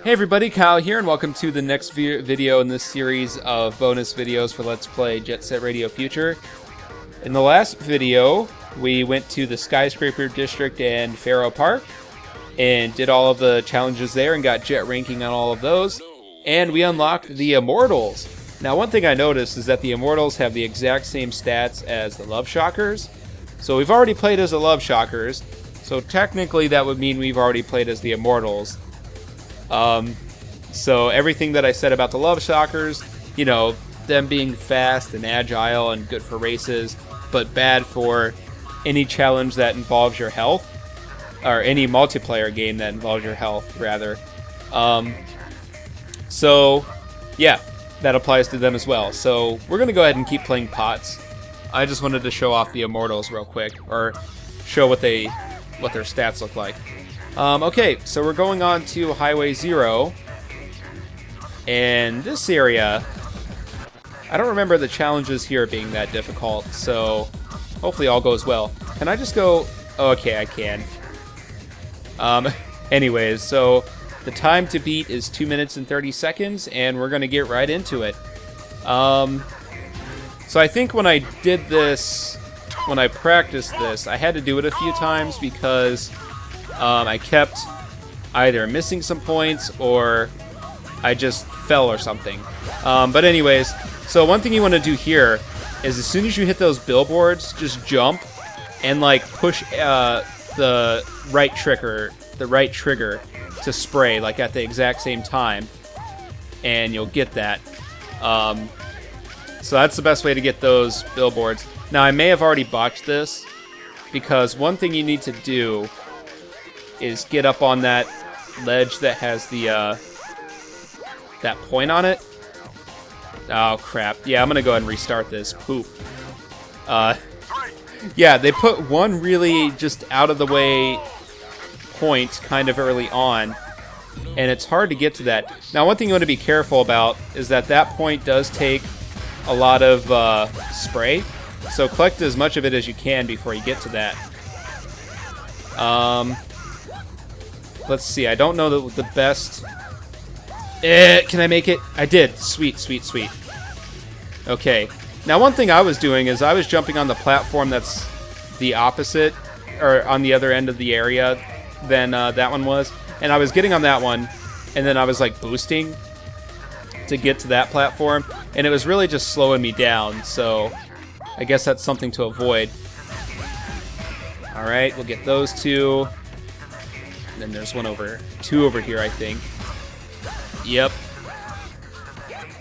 Hey everybody, Kyle here, and welcome to the next video in this series of bonus videos for Let's Play Jet Set Radio Future. In the last video, we went to the Skyscraper District and Faro Park, and did all of the challenges there and got jet ranking on all of those, and we unlocked the Immortals. Now one thing I noticed is that the Immortals have the exact same stats as the Love Shockers, so we've already played as the Love Shockers, so technically that would mean we've already played as the Immortals. So everything that I said about the Love Shockers, you know, them being fast and agile and good for races, but bad for any challenge that involves your health, or any multiplayer game that involves your health, rather. So, yeah, that applies to them as well. So we're going to go ahead and keep playing pots. I just wanted to show off the Immortals real quick, or show what their stats look like. Okay, so we're going on to Highway 0, and this area, I don't remember the challenges here being that difficult, so hopefully all goes well. Can I just go? Oh, okay, I can. Anyways, so the time to beat is 2 minutes and 30 seconds, and we're going to get right into it. So I think when I did this, when I practiced this, I had to do it a few times because I kept either missing some points or I just fell or something. But anyways, so one thing you want to do here is as soon as you hit those billboards, just jump and like push the right trigger to spray like at the exact same time, and you'll get that. So that's the best way to get those billboards. Now I may have already botched this because one thing you need to do is get up on that ledge that has the that point on it. Oh crap. Yeah, I'm gonna go ahead and restart this. Poop. Yeah, they put one really just out of the way point kind of early on, and it's hard to get to that. Now one thing you want to be careful about is that that point does take a lot of spray, so collect as much of it as you can before you get to that. Let's see, I don't know the best... can I make it? I did. Sweet, sweet, sweet. Okay. Now one thing I was doing is I was jumping on the platform that's the opposite, or on the other end of the area than that one was. And I was getting on that one, and then I was like boosting to get to that platform. And it was really just slowing me down, so I guess that's something to avoid. Alright, we'll get those two. And then there's two over here, I think. Yep.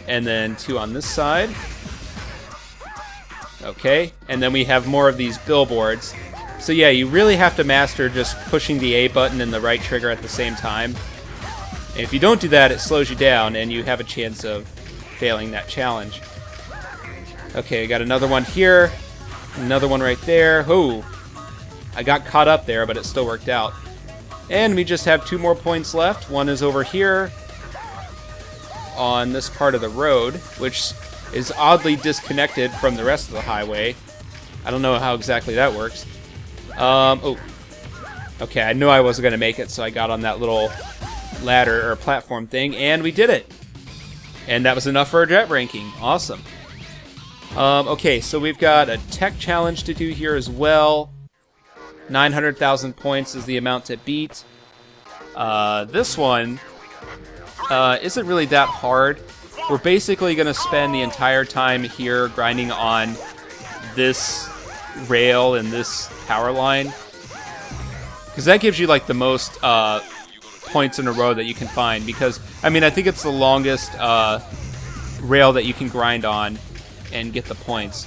And then two on this side. Okay, and then we have more of these billboards. So yeah, you really have to master just pushing the A button and the right trigger at the same time. And if you don't do that, it slows you down, and you have a chance of failing that challenge. Okay, got another one here. Another one right there. Oh, I got caught up there, but it still worked out. And we just have two more points left. One is over here on this part of the road, which is oddly disconnected from the rest of the highway. I don't know how exactly that works. Oh. Okay, I knew I wasn't going to make it, so I got on that little ladder or platform thing, and we did it. And that was enough for a jet ranking. Awesome. Okay, so we've got a tech challenge to do here as well. 900,000 points is the amount to beat. This one isn't really that hard. We're basically going to spend the entire time here grinding on this rail and this power line, because that gives you like the most points in a row that you can find, because I mean I think it's the longest rail that you can grind on and get the points.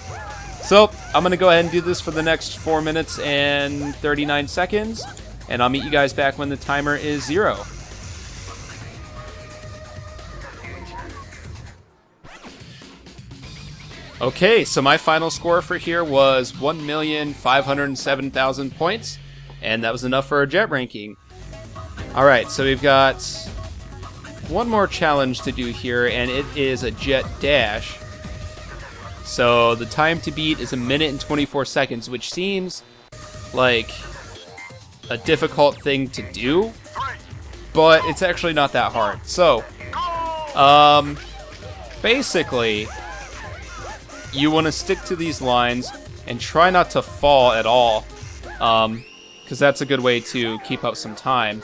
So I'm going to go ahead and do this for the next 4 minutes and 39 seconds, and I'll meet you guys back when the timer is 0. Okay, so my final score for here was 1,507,000 points, and that was enough for a jet ranking. Alright, so we've got one more challenge to do here, and it is a jet dash. So the time to beat is 1 minute and 24 seconds, which seems like a difficult thing to do, but it's actually not that hard. So, basically, you want to stick to these lines and try not to fall at all, because that's a good way to keep up some time.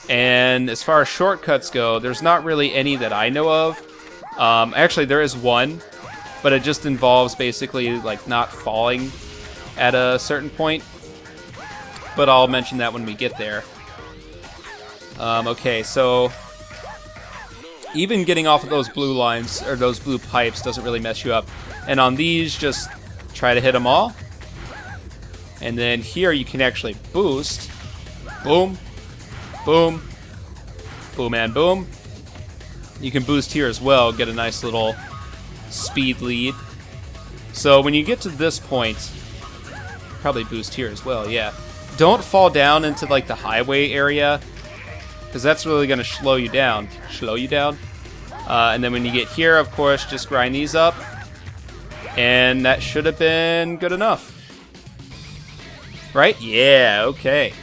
And as far as shortcuts go, there's not really any that I know of. Actually, there is one, but it just involves basically like not falling at a certain point. But I'll mention that when we get there. Okay, so even getting off of those blue lines, or those blue pipes, doesn't really mess you up. And on these, just try to hit them all. And then here you can actually boost. Boom. Boom. Boom and boom. You can boost here as well, get a nice little speed lead. So when you get to this point, probably boost here as well, yeah. Don't fall down into like the highway area, because that's really going to slow you down. And then when you get here, of course, just grind these up. And that should have been good enough. Right? Yeah, okay.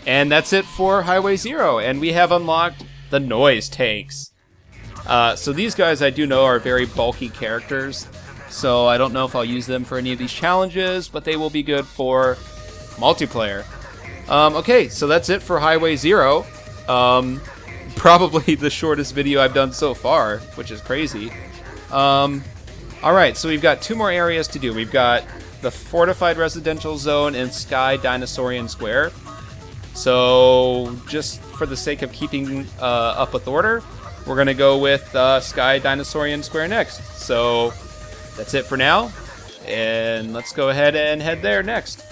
And that's it for Highway 0. And we have unlocked the noise tanks. So these guys I do know are very bulky characters. So I don't know if I'll use them for any of these challenges, but they will be good for multiplayer. Okay, so that's it for Highway 0. Probably the shortest video I've done so far, which is crazy. Alright, so we've got 2 more areas to do. We've got the Fortified Residential Zone and Sky Dinosaurian Square. So, just for the sake of keeping up with order, we're going to go with Sky Dinosaurian Square next. So, that's it for now, and let's go ahead and head there next.